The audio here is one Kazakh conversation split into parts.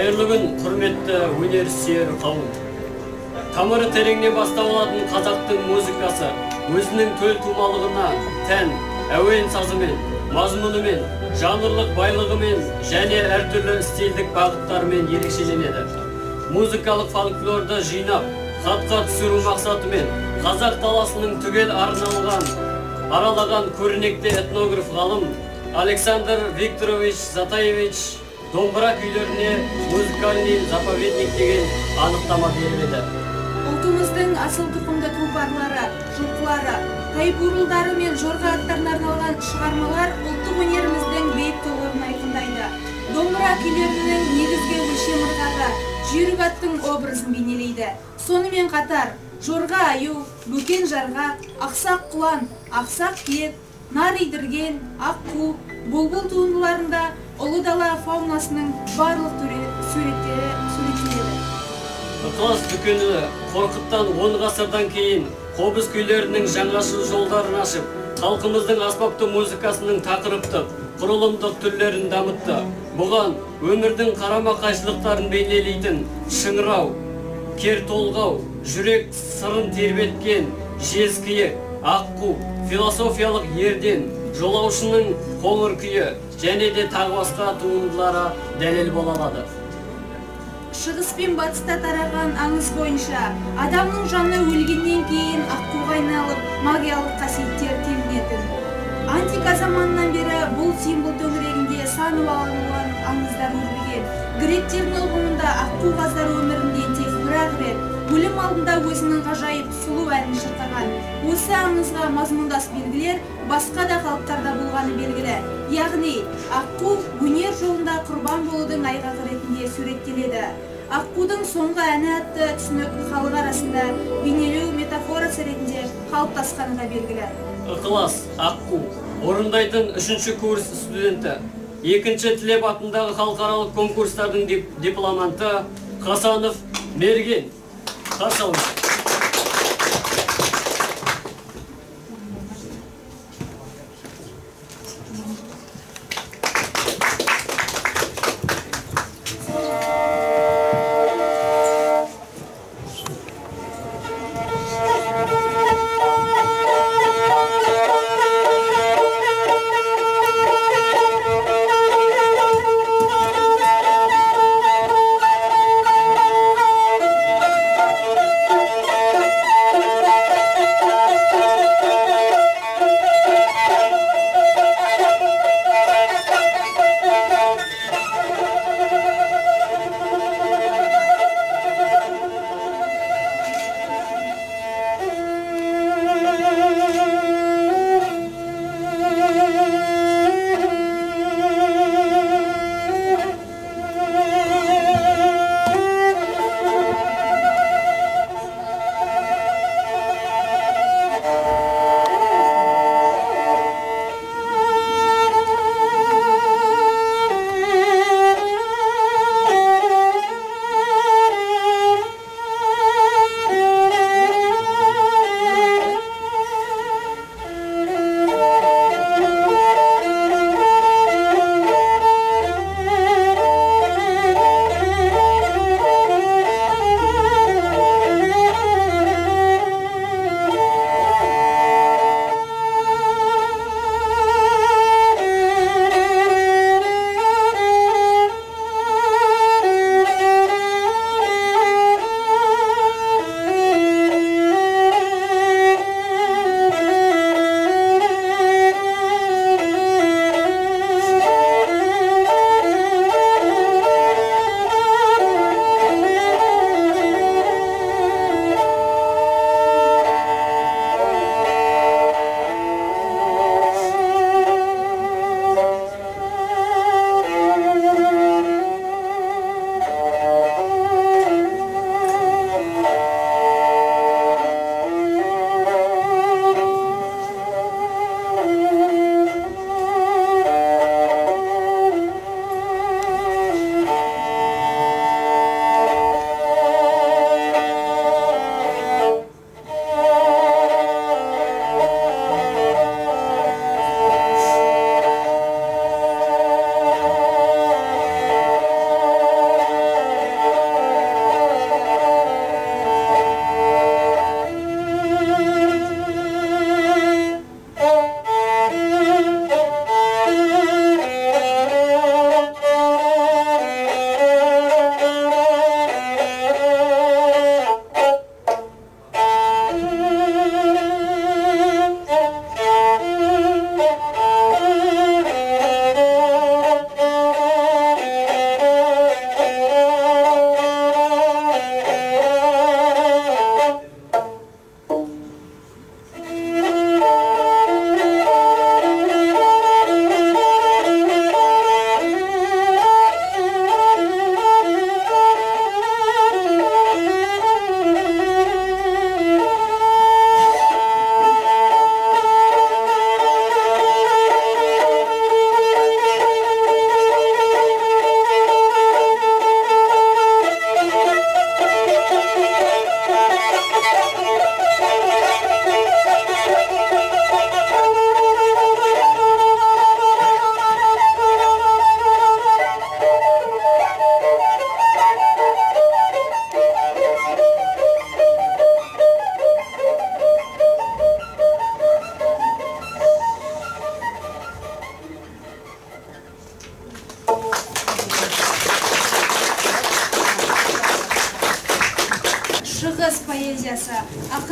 Қайырлы күн, құрметті өнер сүйер қауым. Тамыры тереңнен бастап алатын қазақтың музыкасы өзінің төл тумалығына тән әуен сазымен, мазмұнымен, жанрлық байлығымен және әртүрлі стильдік бағыттарымен ерекшеленеді. Музыкалық фольклорды жинап, хатқа түсіру мақсатымен қазақ даласының түгел аралаған көрнекті этнограф ғалым Александр Викторович Затаевич домбыра күйлеріне музыкальный заповедник деген анықтама береді. Ұлтымыздың асыл тұқымды тұлпарлары, жылқылары, тайбурылдары мен жорға аттарына арналған шығармалар ұлттық өнеріміздің биік тұғырын айқындайды. Домбыра күйлерінің негізгі өлшем ырғағы жүйрік аттың образын бейнелейді. Сонымен қатар жорға аю, бөкен жарға, ақсақ құлан, ақсақ киет, нар идірген, аққу, бұлбұл туындыларында ұлы дала фаунасының барлық суреттері суретленеді. Ықылас дүкені қорқыттан 10 ғасырдан кейін қобыз күйлерінің жаңашыл жолдарын ашып, халқымыздың аспапты музыкасының тақырыптық, құрылымдық түрлерін дамытты. Бұған өмірдің қарама қайшылықтарын бейнелейтін шыңырау, кер толғау, жүрек сырын тербеткен жезкиек, аққу, философиялық ерден, жолаушының қоңыр күйі және де тағы басқа туындылары дәлел бола алады. Шығыс пен батыста тараған аңыз бойынша адамның жаны өлгеннен кейін аққуға айналып магиялық қасиеттер тебінетін. Антика заманынан бері бұл символ төңірегінде сан алуан аңыздар өрбіген. Гректердің ұғымында аққу қаздар өмірінде тек бір-ақ рет өлім алдында өзінің ғажайып сұлу әнін шырқаған. Осы аңызға мазмұндас белгілер басқа да халықтарда болғаны белгілі. Яғни, аққу өнер жолында құрбан болудың айғағы ретінде суреттеледі. Аққудың соңғы әні атты түсінік халық арасында бейнелеу метафорасы ретінде қалыптасқаны белгілі. Ықылас аққу орындайтын 3-ші курс студенті, 2-ші Тілеп атындағы халықаралық конкурстардың дипломанты Хасанов Мерген. Қарсы алыңыз.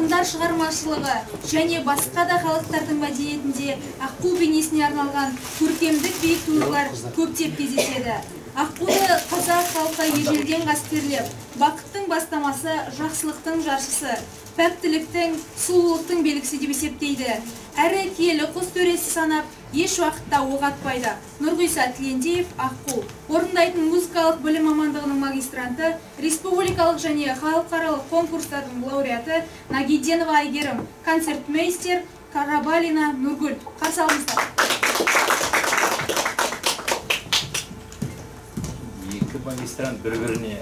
ақындар шығармашылығы және басқа да халықтардың мәдениетінде аққу бейнесіне арналған көркемдік биік туындылар көптеп кездеседі. Аққуды қазақ халқы ежелден қастерлеп, бақыттың бастамасы, жақсылықтың жаршысы, пәктіліктің, сұлулықтың белгісі деп есептейді. Әрі киелі құс төресі санап, еш уақытта оқ атпайды. Нұрғиса Тілендиев, Аққу. Орындайтын музыкалық білім мамандығының магистранты, республикалық және халықаралық конкурстардың лауреаты Нагиденова Айгерім, концертмейстер Карабалина Нұргүл. Қарсы алыңыздар. Екі магистрант бір-біріне